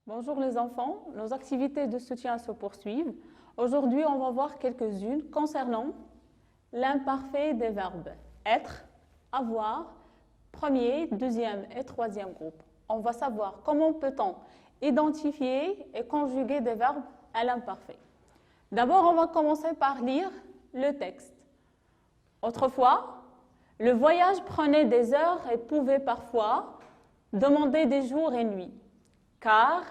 Bonjour les enfants, nos activités de soutien se poursuivent. Aujourd'hui, on va voir quelques-unes concernant l'imparfait des verbes être, avoir, premier, deuxième et troisième groupe. On va savoir comment peut-on identifier et conjuguer des verbes à l'imparfait. D'abord, on va commencer par lire le texte. Autrefois, le voyage prenait des heures et pouvait parfois demander des jours et nuits, car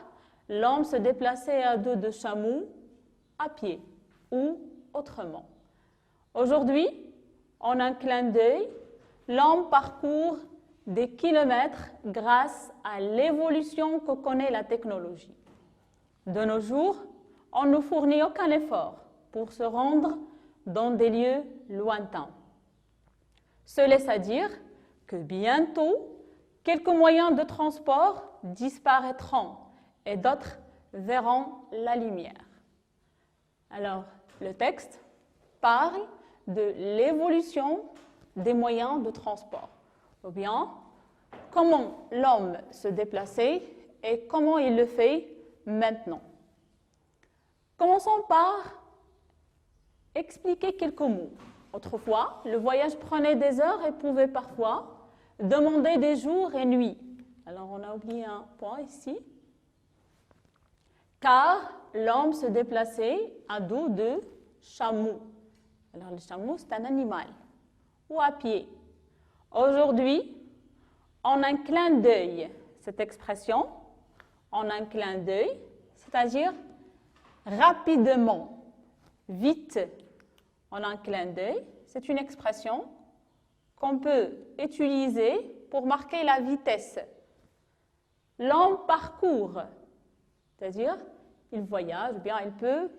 l'homme se déplaçait à dos de chameau, à pied ou autrement. Aujourd'hui, en un clin d'œil, l'homme parcourt des kilomètres grâce à l'évolution que connaît la technologie. De nos jours, on ne fournit aucun effort pour se rendre dans des lieux lointains. Ce laisse à dire que bientôt, quelques moyens de transport disparaîtront et d'autres verront la lumière. Alors, le texte parle de l'évolution des moyens de transport, ou bien comment l'homme se déplaçait et comment il le fait maintenant. Commençons par expliquer quelques mots. Autrefois, le voyage prenait des heures et pouvait parfois demander des jours et nuits. Alors, on a oublié un point ici. Car l'homme se déplaçait à dos de chameau. Alors, le chameau, c'est un animal. Ou à pied. Aujourd'hui, en un clin d'œil, cette expression, en un clin d'œil, c'est-à-dire rapidement, vite, en un clin d'œil, c'est une expression qu'on peut utiliser pour marquer la vitesse. L'homme parcourt, c'est-à-dire il voyage, ou bien il peut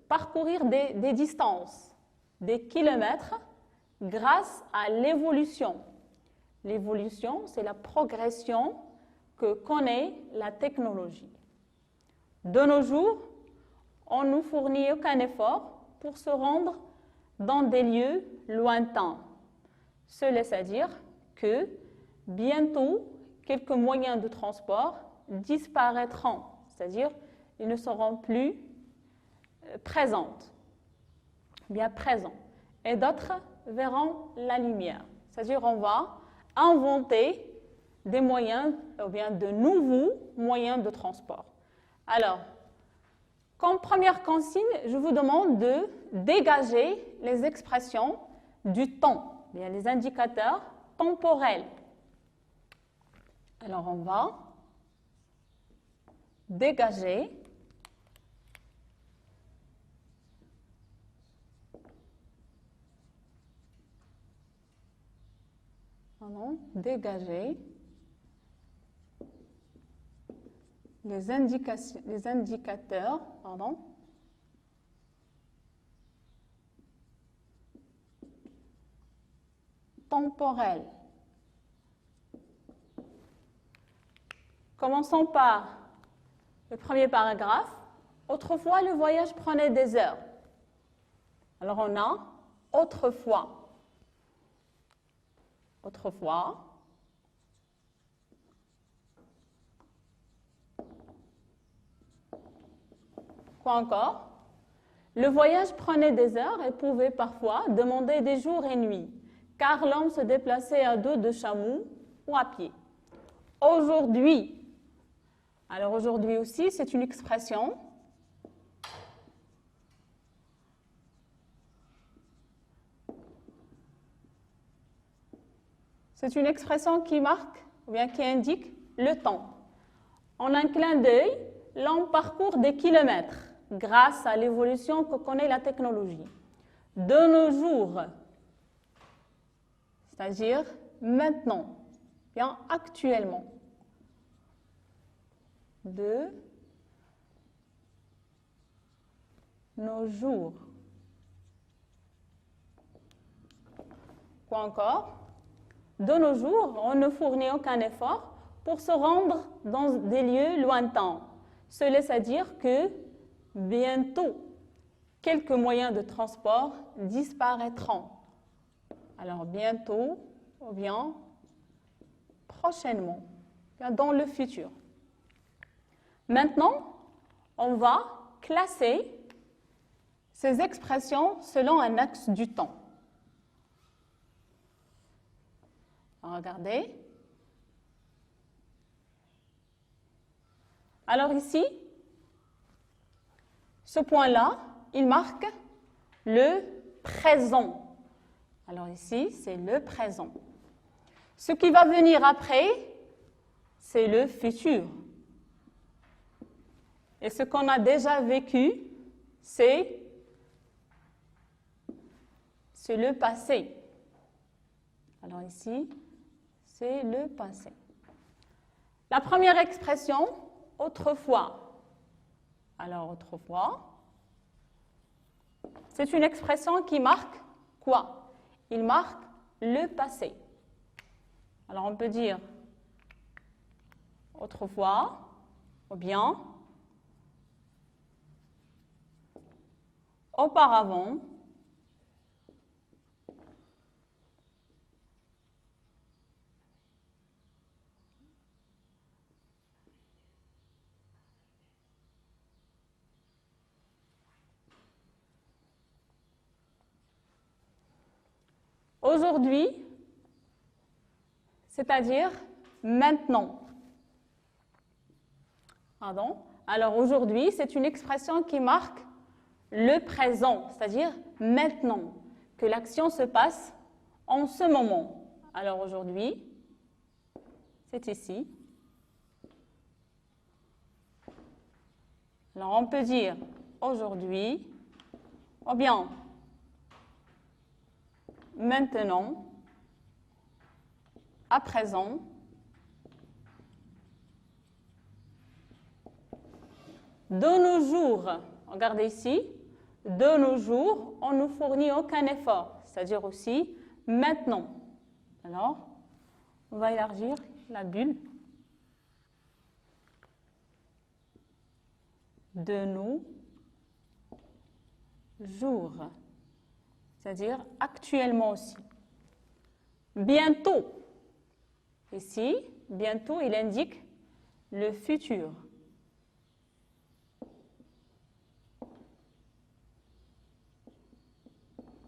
parcourir des distances, des kilomètres, grâce à l'évolution. L'évolution, c'est la progression que connaît la technologie. De nos jours, on ne fournit aucun effort pour se rendre dans des lieux lointains. Ce laisse à dire que bientôt, quelques moyens de transport disparaîtront, c'est-à-dire ils ne seront plus présents, et d'autres verront la lumière. C'est-à-dire on va inventer des moyens, ou bien de nouveaux moyens de transport. Alors, comme première consigne, je vous demande de dégager les expressions du temps, bien les indicateurs temporels. Alors, on va dégager les indicateurs temporels. Commençons par le premier paragraphe. Autrefois, le voyage prenait des heures. Alors, on a autrefois. Autrefois. Quoi encore? Le voyage prenait des heures et pouvait parfois demander des jours et nuits, car l'homme se déplaçait à dos de chameau ou à pied. Aujourd'hui, alors aujourd'hui aussi, c'est une expression qui marque ou bien qui indique le temps. En un clin d'œil, l'homme parcourt des kilomètres grâce à l'évolution que connaît la technologie. De nos jours, c'est-à-dire maintenant, bien actuellement, de nos jours. Quoi encore? De nos jours, on ne fournit aucun effort pour se rendre dans des lieux lointains. Ce laisse à dire que bientôt, quelques moyens de transport disparaîtront. Alors bientôt, ou bien prochainement, dans le futur. Maintenant, on va classer ces expressions selon un axe du temps. Regardez. Alors ici, ce point-là, il marque le présent. Alors ici, c'est le présent. Ce qui va venir après, c'est le futur. Et ce qu'on a déjà vécu, c'est le passé. Alors ici, c'est le passé. La première expression, autrefois. Alors autrefois, c'est une expression qui marque quoi? Il marque le passé. Alors on peut dire autrefois ou bien auparavant. Aujourd'hui, c'est-à-dire maintenant. Pardon. Alors aujourd'hui, c'est une expression qui marque le présent, c'est-à-dire maintenant, que l'action se passe en ce moment. Alors aujourd'hui, c'est ici. Alors on peut dire aujourd'hui, ou bien maintenant, à présent, de nos jours, regardez ici, de nos jours, on ne fournit aucun effort, c'est-à-dire aussi maintenant. Alors, on va élargir la bulle. De nos jours, c'est-à-dire actuellement aussi. Bientôt, ici, bientôt, il indique le futur.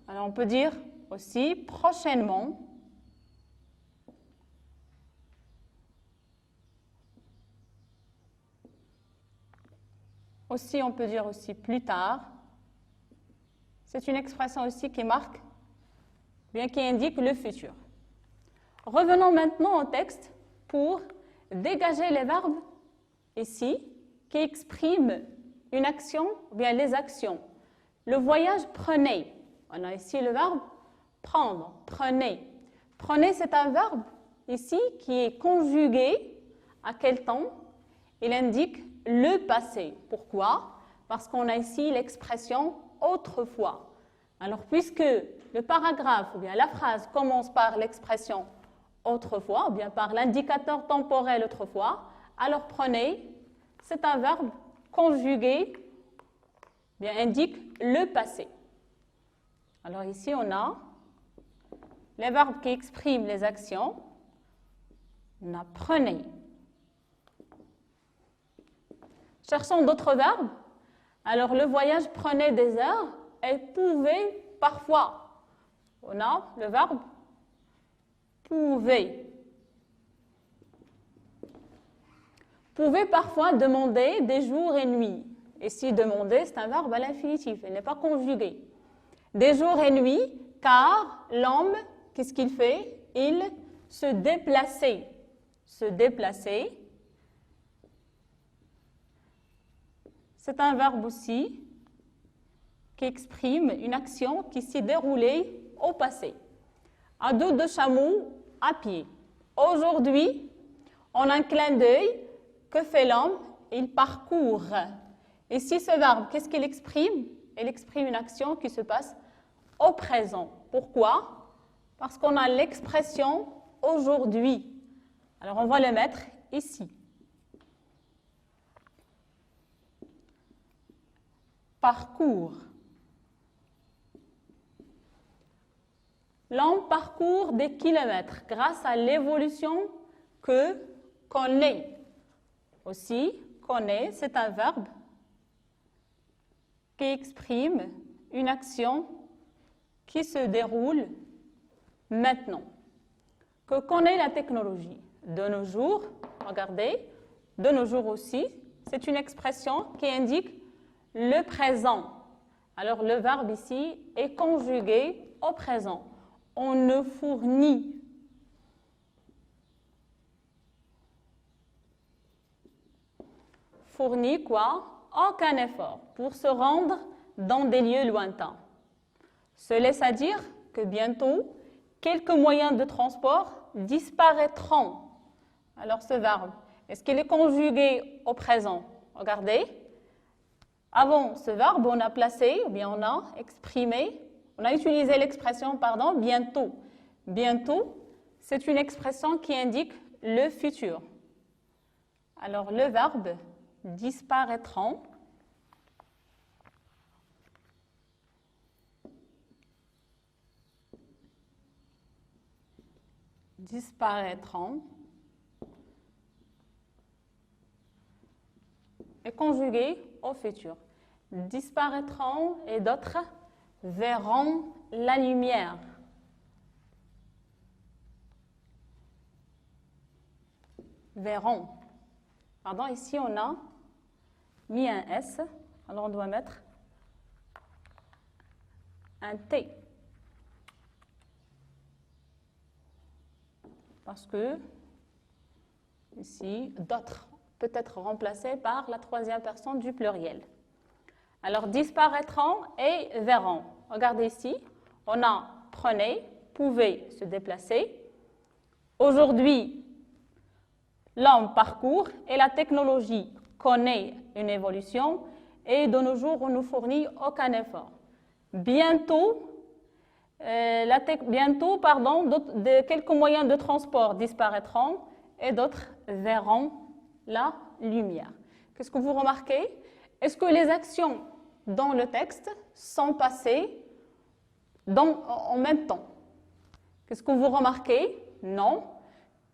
Alors, on peut dire aussi prochainement. Aussi, on peut dire aussi plus tard. C'est une expression aussi qui marque, bien qui indique le futur. Revenons maintenant au texte pour dégager les verbes ici qui expriment une action ou bien les actions. Le voyage, prenez. On a ici le verbe prendre, prenez. Prenez, c'est un verbe ici qui est conjugué à quel temps? Il indique le passé. Pourquoi? Parce qu'on a ici l'expression autrefois. Alors, puisque le paragraphe ou bien la phrase commence par l'expression autrefois, ou bien par l'indicateur temporel autrefois, alors prenez, c'est un verbe conjugué, bien indique le passé. Alors ici, on a les verbes qui expriment les actions. On a prenez. Cherchons d'autres verbes. Alors, le voyage prenait des heures et pouvait parfois. On a le verbe pouvait. Pouvait parfois demander des jours et nuits. Et si demander, c'est un verbe à l'infinitif, il n'est pas conjugué. Des jours et nuits, car l'homme, qu'est-ce qu'il fait? Il se déplaçait. Se déplacer. C'est un verbe aussi qui exprime une action qui s'est déroulée au passé. À dos de chameau, à pied. Aujourd'hui, en un clin d'œil, que fait l'homme? Il parcourt. Et si ce verbe, qu'est-ce qu'il exprime? Il exprime une action qui se passe au présent. Pourquoi? Parce qu'on a l'expression aujourd'hui. Alors, on va le mettre ici. Parcours. L'homme parcourt des kilomètres grâce à l'évolution qu'on est. Aussi, connaît, c'est un verbe qui exprime une action qui se déroule maintenant. Que connaît la technologie? De nos jours, regardez, de nos jours aussi, c'est une expression qui indique le présent. Alors le verbe ici est conjugué au présent. On ne fournit quoi? Aucun effort pour se rendre dans des lieux lointains. Ce laisse à dire que bientôt, quelques moyens de transport disparaîtront. Alors ce verbe, est-ce qu'il est conjugué au présent? Regardez. Avant ce verbe, on a placé, ou bien on a exprimé, on a utilisé l'expression, bientôt. Bientôt, c'est une expression qui indique le futur. Alors le verbe disparaîtront est conjugué au futur. Disparaîtront et d'autres verront la lumière. Verront. Pardon, ici on a mis un S, alors on doit mettre un T. Parce que ici, d'autres peut être remplacé par la troisième personne du pluriel. Alors, disparaîtront et verront. Regardez ici, on a prenez, pouvez se déplacer. Aujourd'hui, l'homme parcourt et la technologie connaît une évolution et de nos jours, on ne fournit aucun effort. Bientôt, quelques moyens de transport disparaîtront et d'autres verront la lumière. Qu'est-ce que vous remarquez? Est-ce que les actions dans le texte sont passées en même temps? Qu'est-ce que vous remarquez? Non.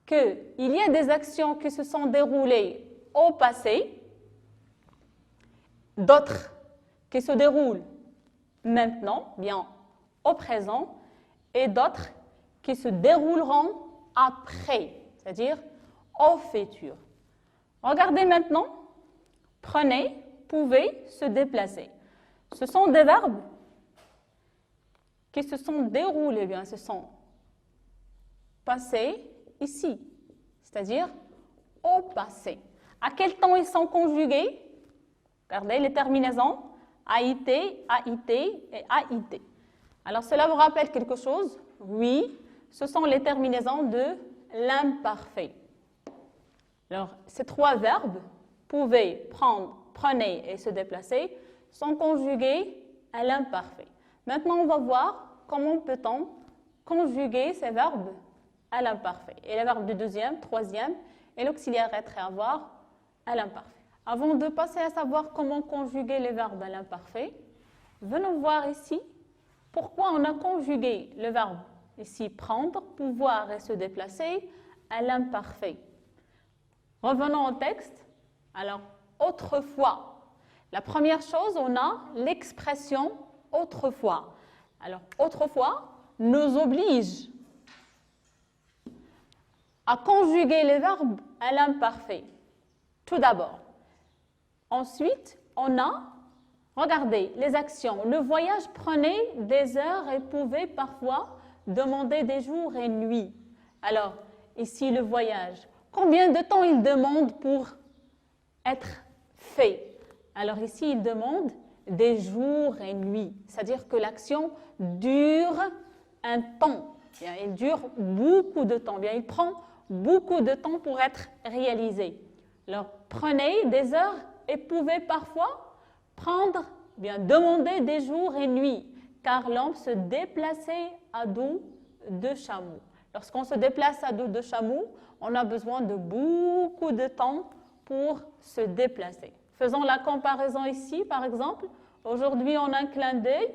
Qu'il y a des actions qui se sont déroulées au passé, d'autres qui se déroulent maintenant, bien au présent, et d'autres qui se dérouleront après, c'est-à-dire au futur. Regardez maintenant, prenez, pouvez, se déplacer. Ce sont des verbes qui se sont déroulés, bien, se sont passés ici, c'est-à-dire au passé. À quel temps ils sont conjugués? Regardez les terminaisons AIT, AIT et AIT. Alors, cela vous rappelle quelque chose? Oui, ce sont les terminaisons de l'imparfait. Alors, ces trois verbes, pouvez, prendre, prenez et se déplacer, sont conjugués à l'imparfait. Maintenant, on va voir comment peut-on conjuguer ces verbes à l'imparfait. Et les verbes du deuxième, troisième et l'auxiliaire être et avoir à l'imparfait. Avant de passer à savoir comment conjuguer les verbes à l'imparfait, venons voir ici pourquoi on a conjugué le verbe ici prendre, pouvoir et se déplacer à l'imparfait. Revenons au texte. Alors, autrefois. La première chose, on a l'expression autrefois. Alors, autrefois nous oblige à conjuguer les verbes à l'imparfait. Tout d'abord. Ensuite, on a, regardez, les actions. Le voyage prenait des heures et pouvait parfois demander des jours et nuits. Alors, ici, le voyage. Combien de temps il demande pour être fait? Alors ici, il demande des jours et nuits. C'est-à-dire que l'action dure un temps. Bien, il dure beaucoup de temps. Bien, il prend beaucoup de temps pour être réalisé. Alors, prenez des heures et pouvez parfois prendre, bien, demander des jours et nuits, car l'homme se déplaçait à dos de chameau. Lorsqu'on se déplace à dos de chameau, on a besoin de beaucoup de temps pour se déplacer. Faisons la comparaison ici, par exemple. Aujourd'hui, en un clin d'œil,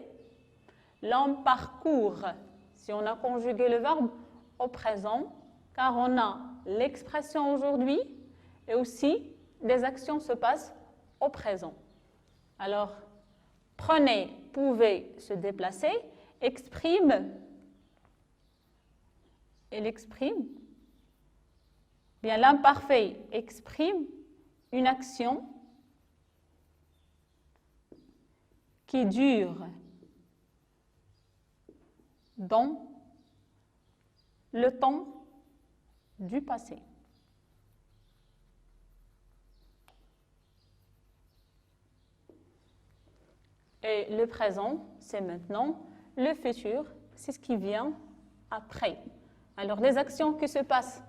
l'homme parcourt. Si on a conjugué le verbe au présent, car on a l'expression aujourd'hui et aussi des actions se passent au présent. Alors, prenez, pouvez se déplacer, exprime, il exprime. Bien, l'imparfait exprime une action qui dure dans le temps du passé. Et le présent, c'est maintenant. Le futur, c'est ce qui vient après. Alors, les actions qui se passent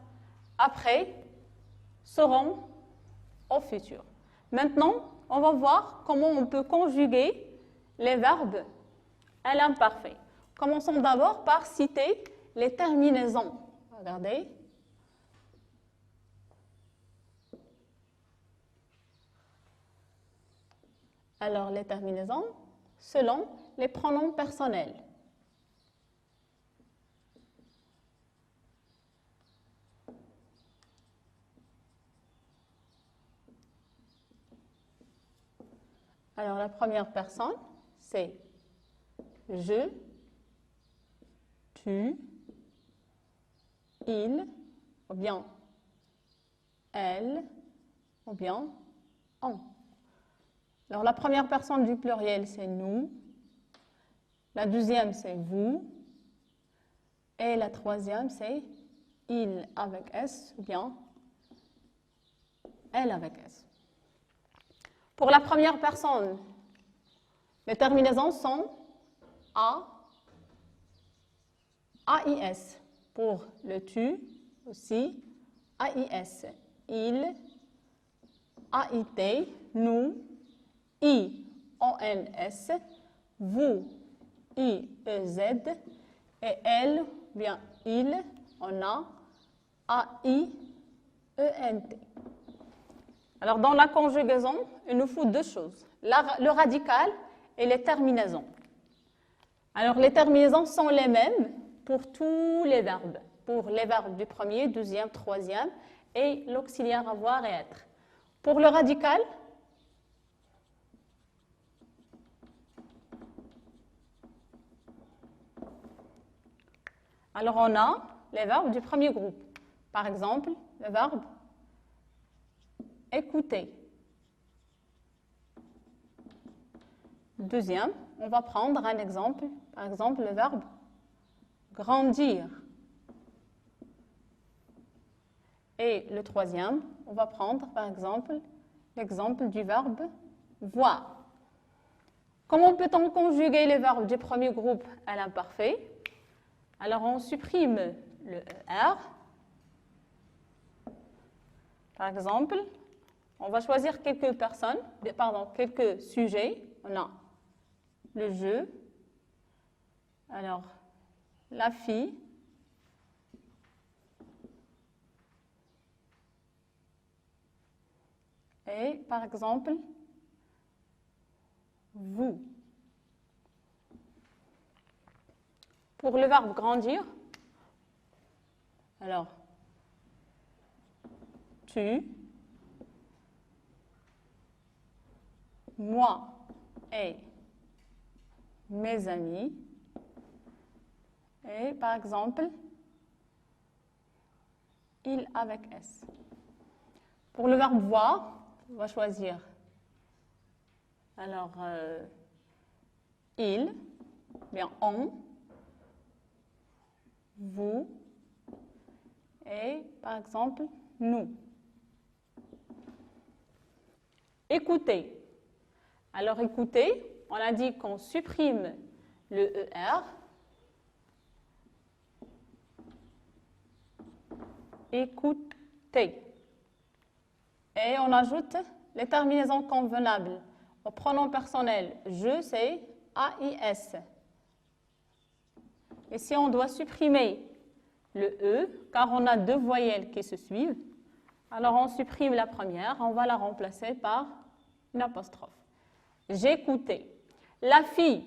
après seront au futur. Maintenant, on va voir comment on peut conjuguer les verbes à l'imparfait. Commençons d'abord par citer les terminaisons. Regardez. Alors, les terminaisons selon les pronoms personnels. Alors, la première personne, c'est je, tu, il, ou bien elle, ou bien on. Alors, la première personne du pluriel, c'est nous. La deuxième, c'est vous. Et la troisième, c'est il avec S, ou bien elle avec S. Pour la première personne, les terminaisons sont A, AIS. Pour le tu aussi, AIS. Il, AIT, nous, IONS, vous, IEZ, et elle, bien il, on a AIENT. Alors, dans la conjugaison, il nous faut deux choses, le radical et les terminaisons. Alors, les terminaisons sont les mêmes pour tous les verbes, pour les verbes du premier, deuxième, troisième, et l'auxiliaire avoir et être. Pour le radical, alors on a les verbes du premier groupe. Par exemple, le verbe écouter. Deuxième, on va prendre un exemple, par exemple le verbe grandir. Et le troisième, on va prendre par exemple l'exemple du verbe voir. Comment peut-on conjuguer les verbes du premier groupe à l'imparfait? Alors on supprime le ER. Par exemple, on va choisir quelques personnes, quelques sujets. On a le je, alors la fille, et par exemple, vous. Pour le verbe grandir, alors tu, moi et mes amis, et par exemple, il avec S. Pour le verbe voir, on va choisir alors il, bien on, vous, et par exemple, nous. Écoutez. Alors, écoutez, on a dit qu'on supprime le ER. Écoutez. Et on ajoute les terminaisons convenables. Au pronom personnel, je, c'est AIS. Et si on doit supprimer le E, car on a deux voyelles qui se suivent, alors on supprime la première, on va la remplacer par une apostrophe. J'écoutais. La fille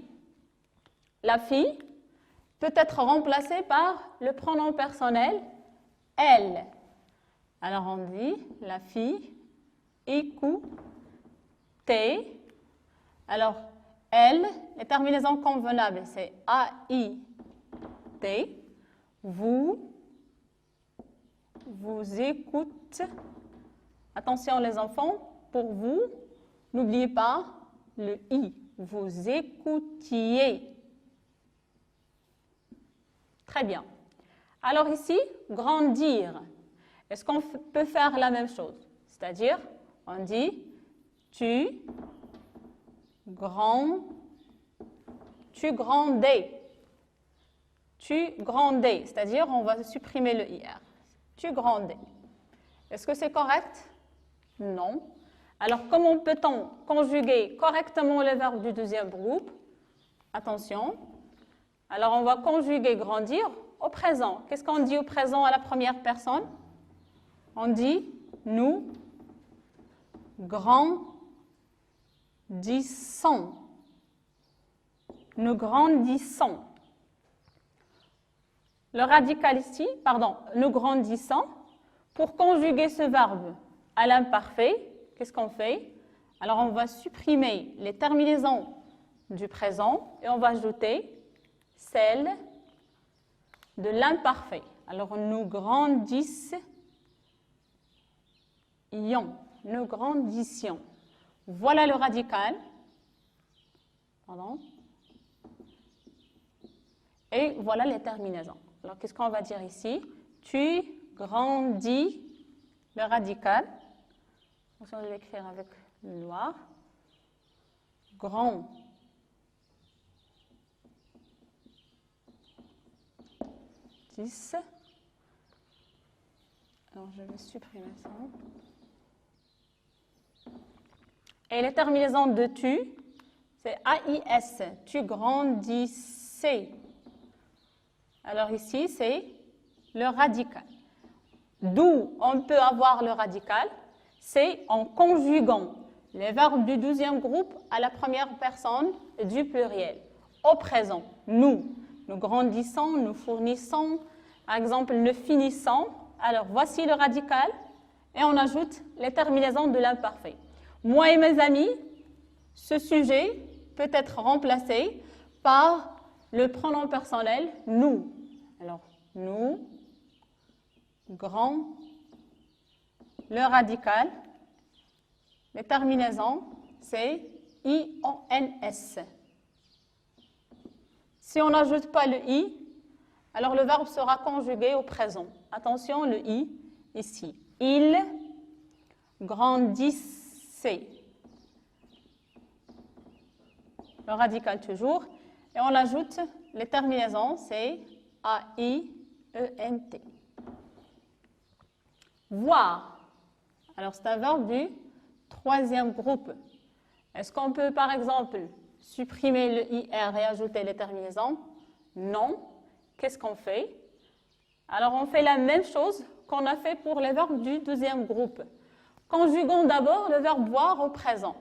peut être remplacée par le pronom personnel elle. Alors on dit la fille écoutez. Alors, elle, les terminaisons convenables, c'est A-I-T. Vous écoutez. Attention les enfants, pour vous, n'oubliez pas le I. Vous écoutiez. Très bien. Alors ici, grandir. Est-ce qu'on peut faire la même chose? C'est-à-dire, on dit tu grandais. Tu grandais. C'est-à-dire, on va supprimer le IR. Tu grandais. Est-ce que c'est correct? Non. Alors, comment peut-on conjuguer correctement le verbe du deuxième groupe? Attention. Alors, on va conjuguer grandir au présent. Qu'est-ce qu'on dit au présent à la première personne? On dit nous grandissons. Nous grandissons. Le radical ici, pardon, nous grandissons. Pour conjuguer ce verbe à l'imparfait, qu'est-ce qu'on fait? Alors, on va supprimer les terminaisons du présent et on va ajouter celle de l'imparfait. Alors, nous grandissions. Nous grandissions. Voilà le radical. Pardon. Et voilà les terminaisons. Alors, qu'est-ce qu'on va dire ici? Tu grandis, le radical. Je vais l'écrire avec le noir. Grand. Alors, je vais supprimer ça. Et les terminaisons de tu, c'est AIS. Tu grandissais. Alors ici, c'est le radical. D'où on peut avoir le radical, c'est en conjuguant les verbes du deuxième groupe à la première personne du pluriel. Au présent, nous grandissons, nous fournissons, par exemple, nous finissons. Alors, voici le radical et on ajoute les terminaisons de l'imparfait. Moi et mes amis, ce sujet peut être remplacé par le pronom personnel nous. Alors, nous, grand, le radical, les terminaisons, c'est I-O-N-S. Si on n'ajoute pas le I, alors le verbe sera conjugué au présent. Attention, le I, ici. Il grandissait. Le radical toujours. Et on ajoute les terminaisons, c'est A-I-E-N-T. Voir. Alors, c'est un verbe du troisième groupe. Est-ce qu'on peut, par exemple, supprimer le IR et ajouter les terminaisons? Non. Qu'est-ce qu'on fait? Alors, on fait la même chose qu'on a fait pour les verbes du deuxième groupe. Conjuguons d'abord le verbe voir au présent.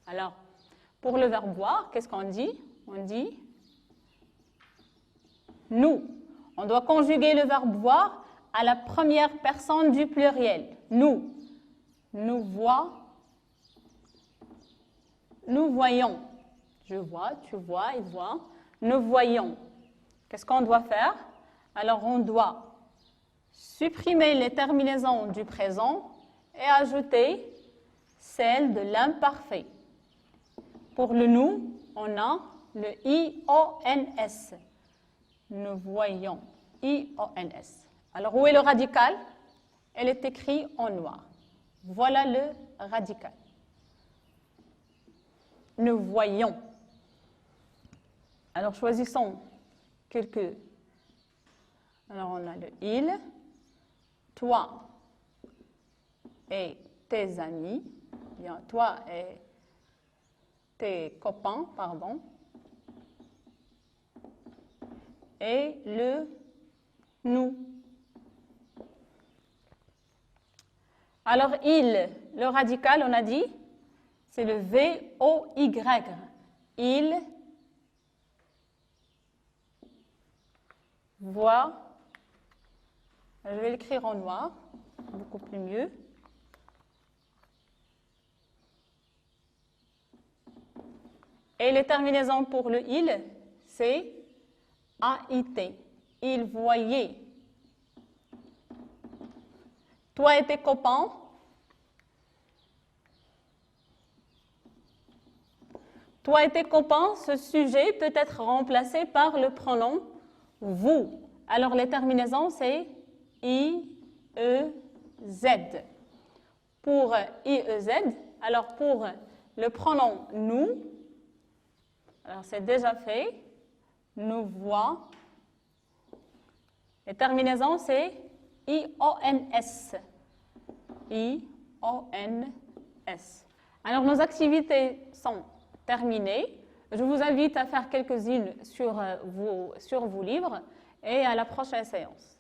Alors, pour le verbe voir, qu'est-ce qu'on dit? On dit nous. On doit conjuguer le verbe voir à la première personne du pluriel. Nous. Nous voyons. Je vois, tu vois, il voit. Nous voyons. Qu'est-ce qu'on doit faire? Alors, on doit supprimer les terminaisons du présent et ajouter celles de l'imparfait. Pour le nous, on a le I-O-N-S. Nous voyons. I-O-N-S. Alors, où est le radical? Elle est écrite en noir. Voilà le radical. Nous voyons. Alors, choisissons quelques. Alors, on a le il. Toi et tes amis. Bien, toi et tes copains, pardon. Et le nous. Alors, il, le radical, on a dit, c'est le V-O-Y. Il voit, je vais l'écrire en noir, beaucoup plus mieux. Et les terminaisons pour le il, c'est AIT. Il voyait. Toi et tes copains. Toi et tes copains, ce sujet peut être remplacé par le pronom vous. Alors les terminaisons, c'est I, E, Z. Pour IEZ, alors pour le pronom nous, alors c'est déjà fait, nous voit. Les terminaisons, c'est IONS. IONS. Alors nos activités sont terminées. Je vous invite à faire quelques-unes sur vos livres et à la prochaine séance.